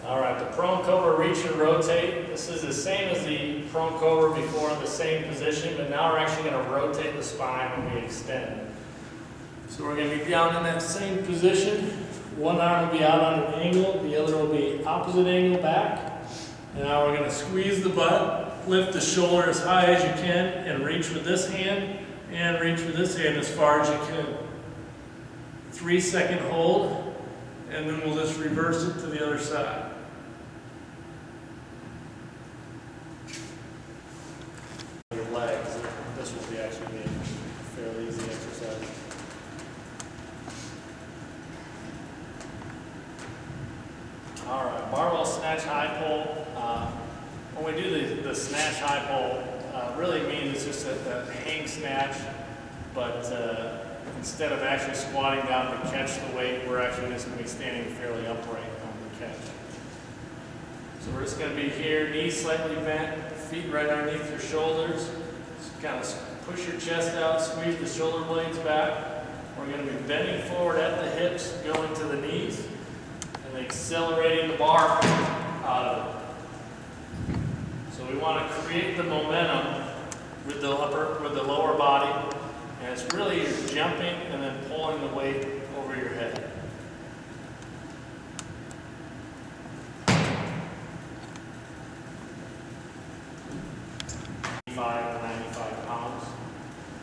All right, the prone cobra reach and rotate. This is the same as the prone cobra before in the same position, but now we're actually going to rotate the spine when we extend. So we're going to be down in that same position. One arm will be out on an angle, the other will be opposite angle back. And now we're going to squeeze the butt, lift the shoulder as high as you can, and reach with this hand, and reach with this hand as far as you can. 3-second hold, and then we'll just reverse it to the other side. Your legs, this will be actually be a fairly easy exercise. All right, barbell snatch high pull. When we do the snatch high pull, really means it's just a hang snatch, but instead of actually squatting down to catch the weight, we're actually just going to be standing fairly upright on the catch. So we're just going to be here, knees slightly bent, feet right underneath your shoulders. Just kind of push your chest out, squeeze the shoulder blades back. We're going to be bending forward at the hips, going to the knees, and accelerating the bar out of it. So we want to create the momentum with the lower body, and it's really you're jumping and then pulling the weight over your head. 85 to 95 pounds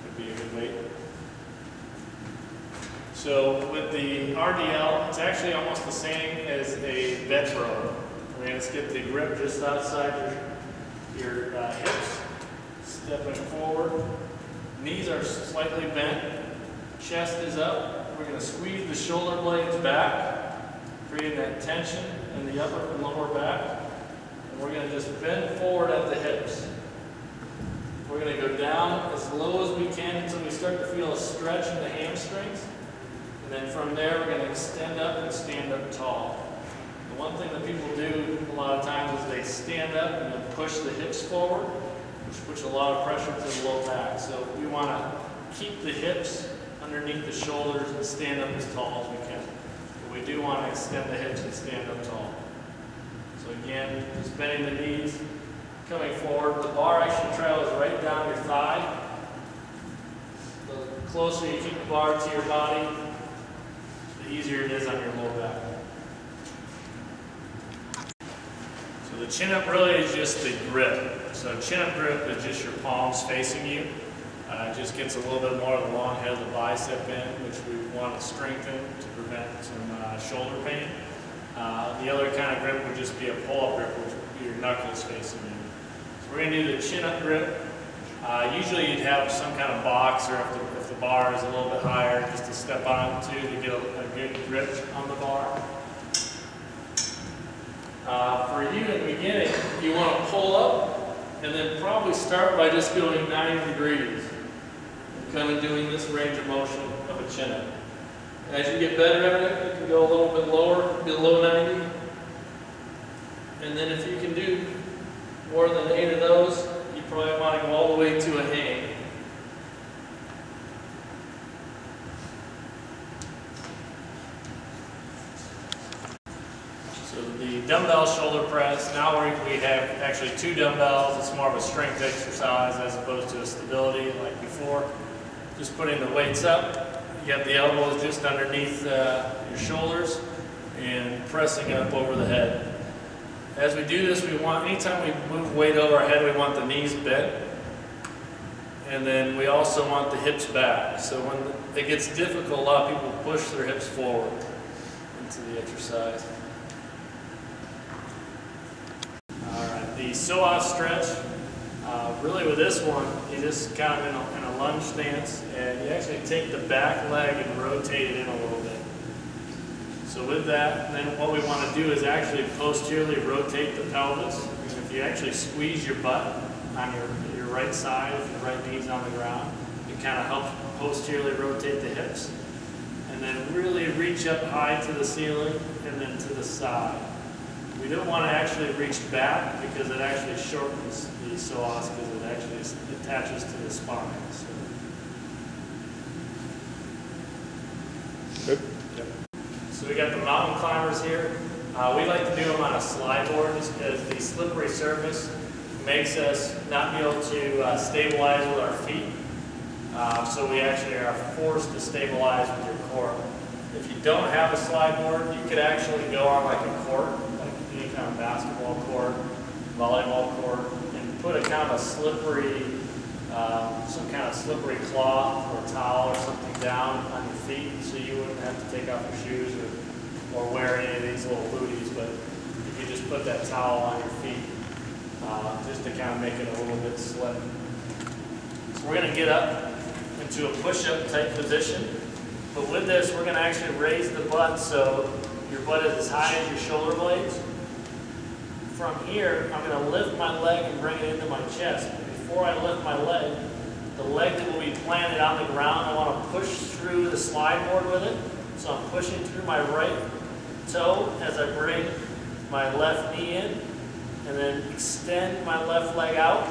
would be a good weight. So with the RDL, it's actually almost the same as a bed row. We're going to get the grip just outside your hips, stepping forward. Knees are slightly bent, chest is up. We're going to squeeze the shoulder blades back, creating that tension in the upper and lower back. And we're going to just bend forward at the hips. We're going to go down as low as we can until we start to feel a stretch in the hamstrings. And then from there, we're going to extend up and stand up tall. The one thing that people do a lot of times is they stand up and then push the hips forward, which puts a lot of pressure to the low back. So we want to keep the hips underneath the shoulders and stand up as tall as we can. But we do want to extend the hips and stand up tall. So again, just bending the knees, coming forward. The bar actually travels right down your thigh. The closer you keep the bar to your body, the easier it is on your low back. So the chin up really is just the grip. So chin up grip is just your palms facing you. It just gets a little bit more of the long head of the bicep in, which we want to strengthen to prevent some shoulder pain. The other kind of grip would just be a pull-up grip, which would be your knuckles facing you. So we're going to do the chin up grip. Usually you'd have some kind of box, or if the bar is a little bit higher, just to step on to get a good grip on the bar. For you in the beginning, you want to pull up and then probably start by just going 90 degrees and kind of doing this range of motion of a chin up. As you get better at it, you can go a little bit lower, below 90. And then if you can do more than 8 of those, you probably want to go all the way to a hang. So the dumbbell shoulder press, now we have actually 2 dumbbells. It's more of a strength exercise as opposed to a stability like before. Just putting the weights up. You have the elbows just underneath your shoulders and pressing it up over the head. As we do this, we want, anytime we move weight over our head, we want the knees bent. And then we also want the hips back. So when it gets difficult, a lot of people push their hips forward into the exercise. All right, the psoas stretch. Really with this one, you just kind of in a lunge stance, and you actually take the back leg and rotate it in a little bit. So with that, then what we want to do is actually posteriorly rotate the pelvis. And if you actually squeeze your butt on your right side, if your right knee's on the ground, it kind of helps posteriorly rotate the hips. And then really reach up high to the ceiling and then to the side. We don't want to actually reach back because it actually shortens the psoas because it actually attaches to the spine. So. Good. Yep. So we got the mountain climbers here. We like to do them on a slide board just because the slippery surface makes us not be able to stabilize with our feet. So we actually are forced to stabilize with your core. If you don't have a slide board, you could actually go on like a court, like any kind of basketball court, volleyball court, and put a kind of a slippery, some kind of slippery cloth or towel or something down on your feet so you wouldn't have to take off your shoes or wear any of these little booties. But you could just put that towel on your feet just to kind of make it a little bit slip. So we're going to get up into a push-up type position. But with this, we're going to actually raise the butt so your butt is as high as your shoulder blades. From here, I'm going to lift my leg and bring it into my chest. But before I lift my leg, the leg that will be planted on the ground, I want to push through the slide board with it. So I'm pushing through my right toe as I bring my left knee in, and then extend my left leg out,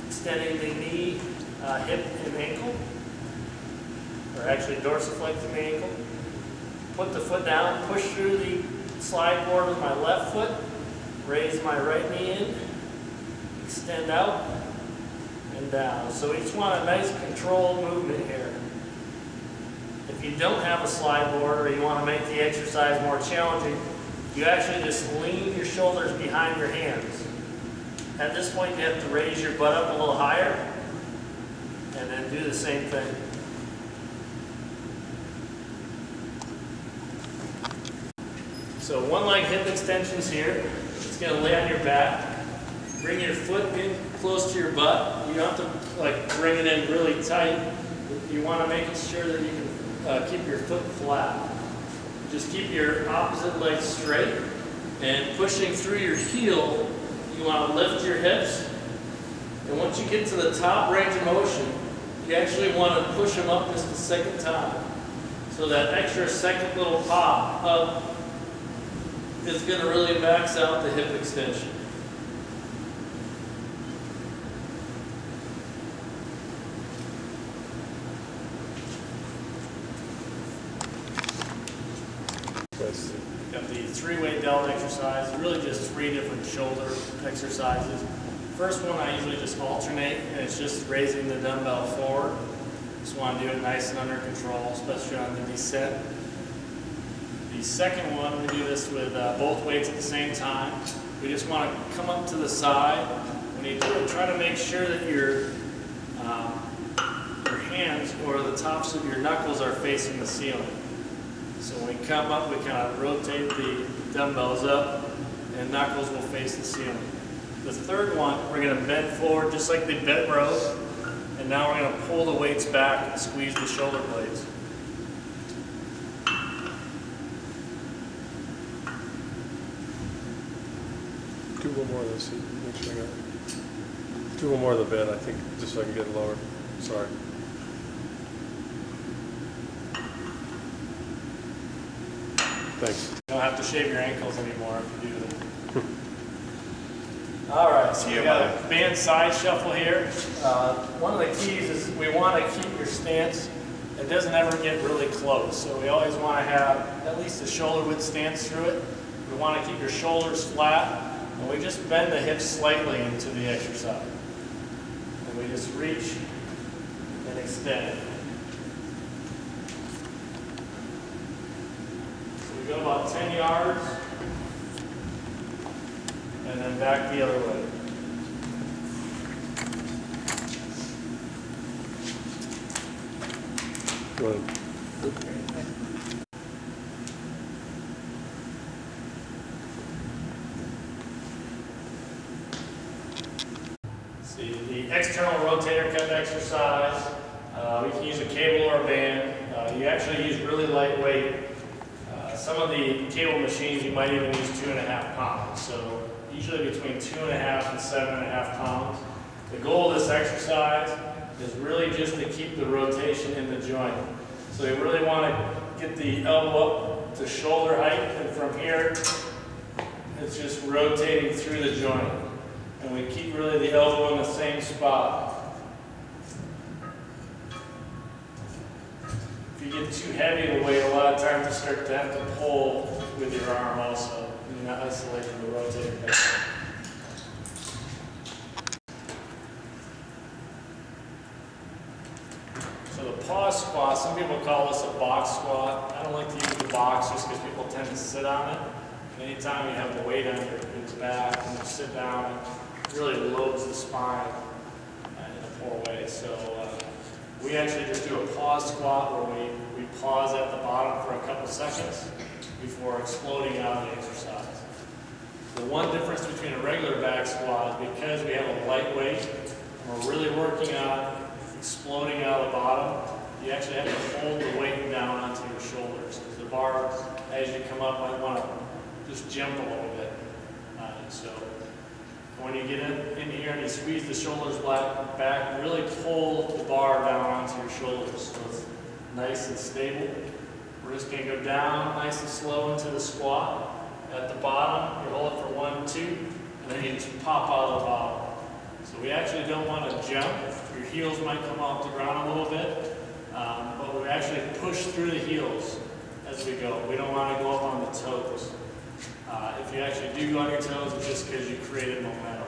extending the knee, hip, and ankle. Or actually dorsiflexing the ankle. Put the foot down, push through the slide board with my left foot, raise my right knee in, extend out, and down. So each one a nice controlled movement here. If you don't have a slide board or you want to make the exercise more challenging, you actually just lean your shoulders behind your hands. At this point, you have to raise your butt up a little higher, and then do the same thing. So one leg hip extensions here. It's going to lay on your back. Bring your foot in close to your butt. You don't have to like bring it in really tight. You want to make sure that you can keep your foot flat. Just keep your opposite leg straight, and pushing through your heel, you want to lift your hips. And once you get to the top range of motion, you actually want to push them up just a second time. So that extra second little pop up is going to really max out the hip extension. Got the three-way delt exercise. Really just 3 different shoulder exercises. First one I usually just alternate, and it's just raising the dumbbell forward. Just want to do it nice and under control, especially on the descent. The second one, we do this with both weights at the same time. We just want to come up to the side. When you do it, try to make sure that your hands or the tops of your knuckles are facing the ceiling. So when we come up, we kind of rotate the dumbbells up, and knuckles will face the ceiling. The third one, we're going to bend forward just like the bent row, and now we're going to pull the weights back and squeeze the shoulder blades. Do one more of those. Make sure I got it. Do one more of the bed, I think, just so I can get it lower. Sorry. Thanks. You don't have to shave your ankles anymore if you do that. All right, so we got a band side shuffle here. One of the keys is we want to keep your stance. It doesn't ever get really close, so we always want to have at least a shoulder width stance through it. We want to keep your shoulders flat, and we just bend the hips slightly into the exercise. And we just reach and extend. So we go about 10 yards, and then back the other way. Go ahead. See, the external rotator cuff exercise, we can use a cable or a band. You actually use really lightweight. Some of the cable machines, you might even use 2.5 pounds. So usually between 2.5 and 7.5 pounds. The goal of this exercise is really just to keep the rotation in the joint. So you really want to get the elbow up to shoulder height, and from here, it's just rotating through the joint. And we keep really the elbow in the same spot. If you get too heavy of a weight, a lot of times you start to have to pull with your arm also. and that isolation will rotate it back. So the pause squat, some people call this a box squat. I don't like to use the box just because people tend to sit on it. Anytime you have the weight on your back and you sit down, it really loads the spine in a poor way. So we actually just do a pause squat where we pause at the bottom for a couple seconds before exploding out of the exercise. The one difference between a regular back squat is because we have a light weight and we're really working on exploding out of the bottom, you actually have to hold the weight down onto your shoulders. Because the bar, as you come up, might want to just jump a little bit. So when you get in here and you squeeze the shoulders back, really pull the bar down onto your shoulders so it's nice and stable. We're just going to go down nice and slow into the squat. At the bottom, you hold it for 1, 2, and then you just pop out of the bottom. So we actually don't want to jump. Your heels might come off the ground a little bit, but we actually push through the heels as we go. We don't want to go up on the toes. If you actually do go on your toes, it's just because you created momentum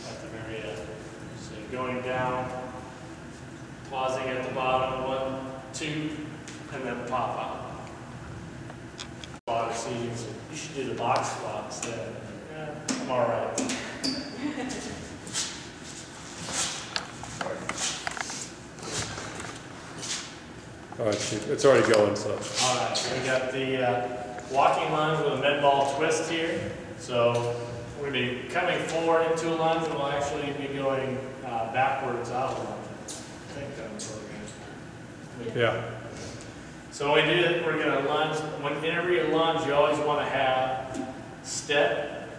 at the very end. So you're going down, pausing at the bottom, 1, 2, and then pop out. So you should do the box squat instead. Yeah, I'm all right. All right, Chief. It's already going, so. All right, so we got the walking lunge with a med ball twist here. So we're going to be coming forward into a lunge, and we'll actually be going backwards out of the lunge. I think that's what we're going to do. Yeah. So when we do it, we're going to lunge. Whenever you lunge, you always want to have step,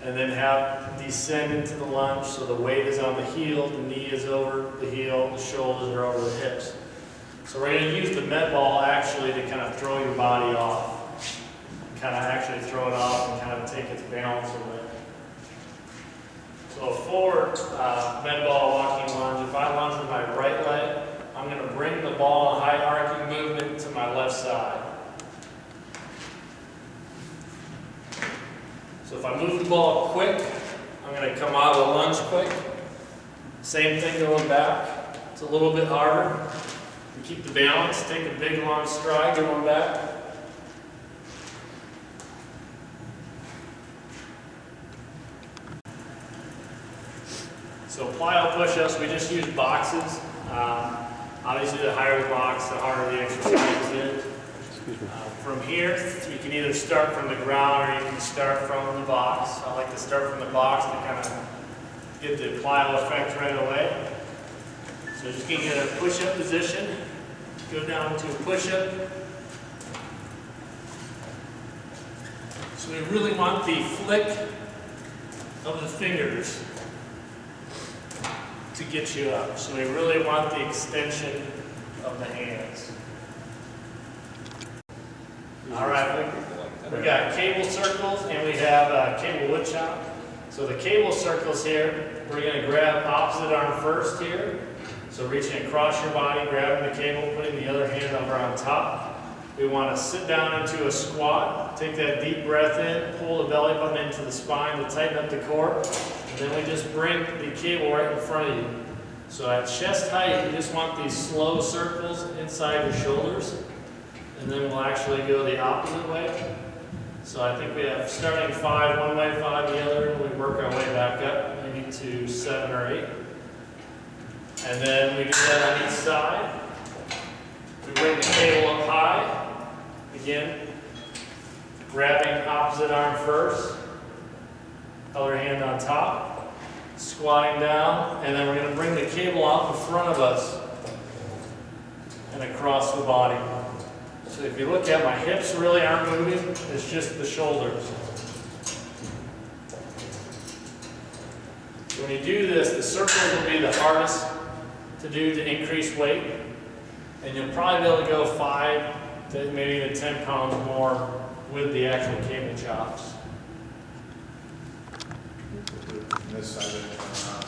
and then have descend into the lunge so the weight is on the heel, the knee is over the heel, the shoulders are over the hips. So we're going to use the med ball actually to kind of throw your body off. Kind of actually throw it off and kind of take its balance away. So a forward med ball walking lunge, if I lunge with my right leg, I'm going to bring the ball in a high arcing movement to my left side. So if I move the ball quick, I'm going to come out of the lunge quick. Same thing going back. It's a little bit harder. You keep the balance, take a big long stride going back. So plyo push-ups, we just use boxes. Obviously the higher the box, the harder the exercise is. From here, you can either start from the ground or you can start from the box. I like to start from the box to kind of get the plyo effect right away. So just going to get a push-up position, go down to a push-up. So we really want the flick of the fingers to get you up. So we really want the extension of the hands. All right, we got cable circles and we have cable wood chop. So the cable circles here, we're going to grab opposite arm first here. So reaching across your body, grabbing the cable, putting the other hand over on top. We want to sit down into a squat, take that deep breath in, pull the belly button into the spine to tighten up the core. And then we just bring the cable right in front of you. So at chest height, you just want these slow circles inside your shoulders. And then we'll actually go the opposite way. So I think we have starting 5 one way, 5 the other, and we work our way back up, maybe to 7 or 8. And then we do that on each side. We bring the cable up high. Again, grabbing opposite arm first, other hand on top, squatting down, and then we're going to bring the cable out in front of us and across the body. So if you look at my hips really aren't moving, it's just the shoulders. So when you do this, the circles will be the hardest to do to increase weight. And you'll probably be able to go 5 to maybe even 10 pounds more with the actual cable chops. This side of it.